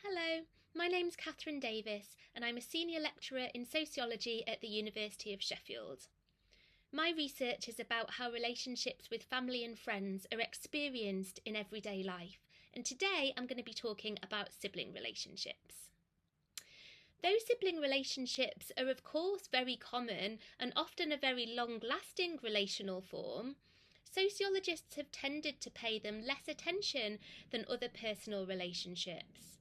Hello, my name's Katherine Davies and I'm a senior lecturer in sociology at the University of Sheffield. My research is about how relationships with family and friends are experienced in everyday life, and today I'm going to be talking about sibling relationships. Though sibling relationships are of course very common and often a very long-lasting relational form, sociologists have tended to pay them less attention than other personal relationships.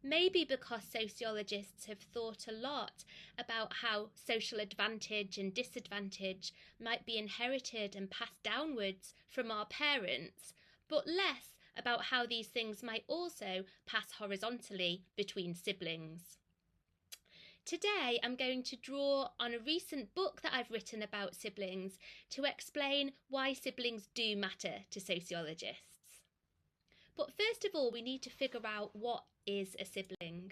Maybe because sociologists have thought a lot about how social advantage and disadvantage might be inherited and passed downwards from our parents, but less about how these things might also pass horizontally between siblings. Today I'm going to draw on a recent book that I've written about siblings to explain why siblings do matter to sociologists. But first of all, we need to figure out what is a sibling.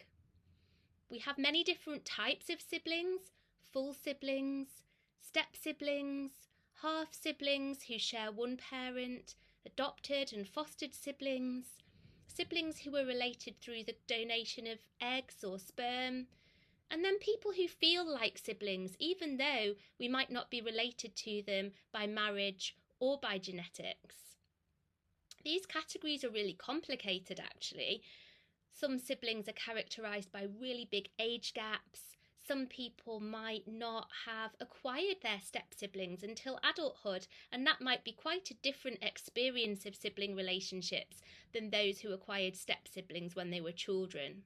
We have many different types of siblings: full siblings, step siblings, half siblings who share one parent, adopted and fostered siblings, siblings who are related through the donation of eggs or sperm, and then people who feel like siblings even though we might not be related to them by marriage or by genetics. These categories are really complicated actually. Some siblings are characterised by really big age gaps. Some people might not have acquired their step-siblings until adulthood, and that might be quite a different experience of sibling relationships than those who acquired step-siblings when they were children.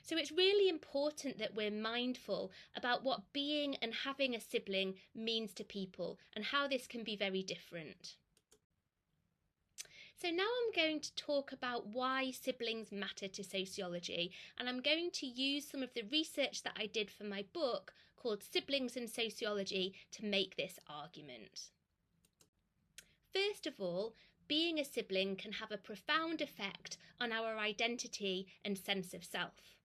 So it's really important that we're mindful about what being and having a sibling means to people and how this can be very different. So now I'm going to talk about why siblings matter to sociology, and I'm going to use some of the research that I did for my book called Siblings and Sociology to make this argument. First of all, being a sibling can have a profound effect on our identity and sense of self.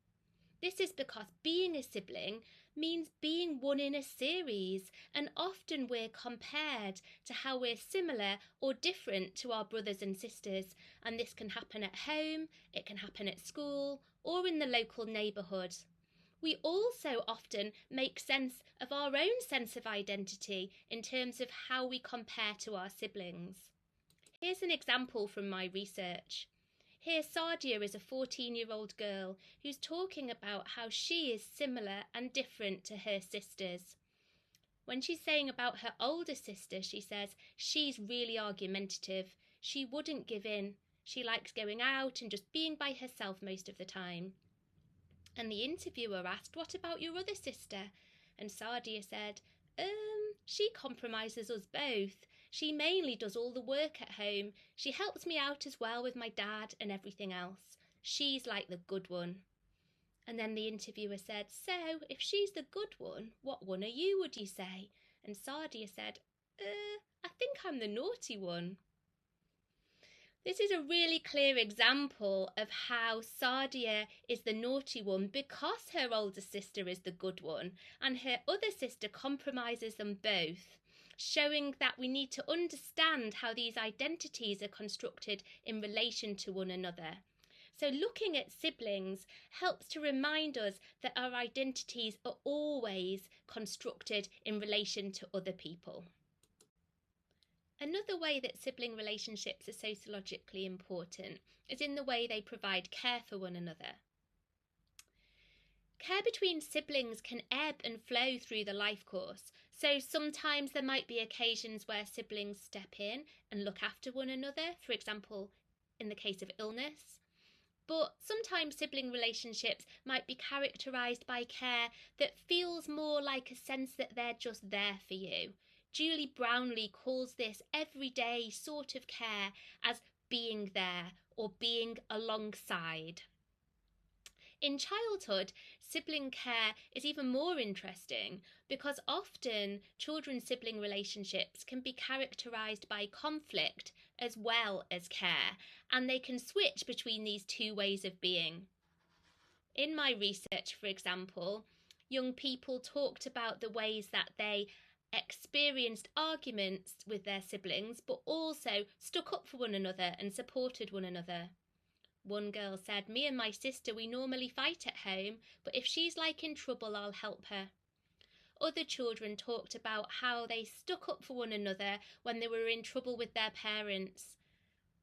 This is because being a sibling means being one in a series, and often we're compared to how we're similar or different to our brothers and sisters, and this can happen at home, it can happen at school, or in the local neighbourhood. We also often make sense of our own sense of identity in terms of how we compare to our siblings. Here's an example from my research. Here Sadia is a 14-year-old girl who's talking about how she is similar and different to her sisters. When she's saying about her older sister, she says she's really argumentative. She wouldn't give in. She likes going out and just being by herself most of the time. And the interviewer asked, "What about your other sister?" And Sadia said, she compromises us both. She mainly does all the work at home. She helps me out as well with my dad and everything else. She's like the good one." And then the interviewer said, "So, if she's the good one, what one are you, would you say?" And Sadia said, I think I'm the naughty one." This is a really clear example of how Sadia is the naughty one because her older sister is the good one, and her other sister compromises them both, showing that we need to understand how these identities are constructed in relation to one another. So looking at siblings helps to remind us that our identities are always constructed in relation to other people. Another way that sibling relationships are sociologically important is in the way they provide care for one another. Care between siblings can ebb and flow through the life course, so sometimes there might be occasions where siblings step in and look after one another, for example, in the case of illness. But sometimes sibling relationships might be characterised by care that feels more like a sense that they're just there for you. Julie Brownlee calls this everyday sort of care as being there or being alongside. In childhood, sibling care is even more interesting because often children's sibling relationships can be characterised by conflict as well as care, and they can switch between these two ways of being. In my research, for example, young people talked about the ways that they experienced arguments with their siblings, but also stuck up for one another and supported one another. One girl said, "Me and my sister, we normally fight at home, but if she's like in trouble, I'll help her." Other children talked about how they stuck up for one another when they were in trouble with their parents.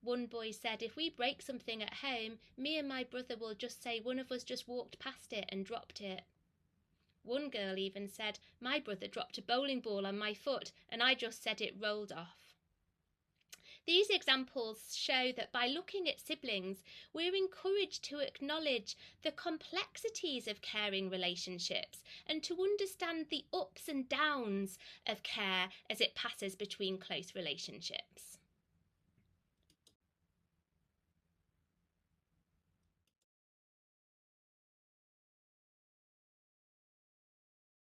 One boy said, "If we break something at home, me and my brother will just say one of us just walked past it and dropped it." One girl even said, "My brother dropped a bowling ball on my foot and I just said it rolled off." These examples show that by looking at siblings, we're encouraged to acknowledge the complexities of caring relationships and to understand the ups and downs of care as it passes between close relationships.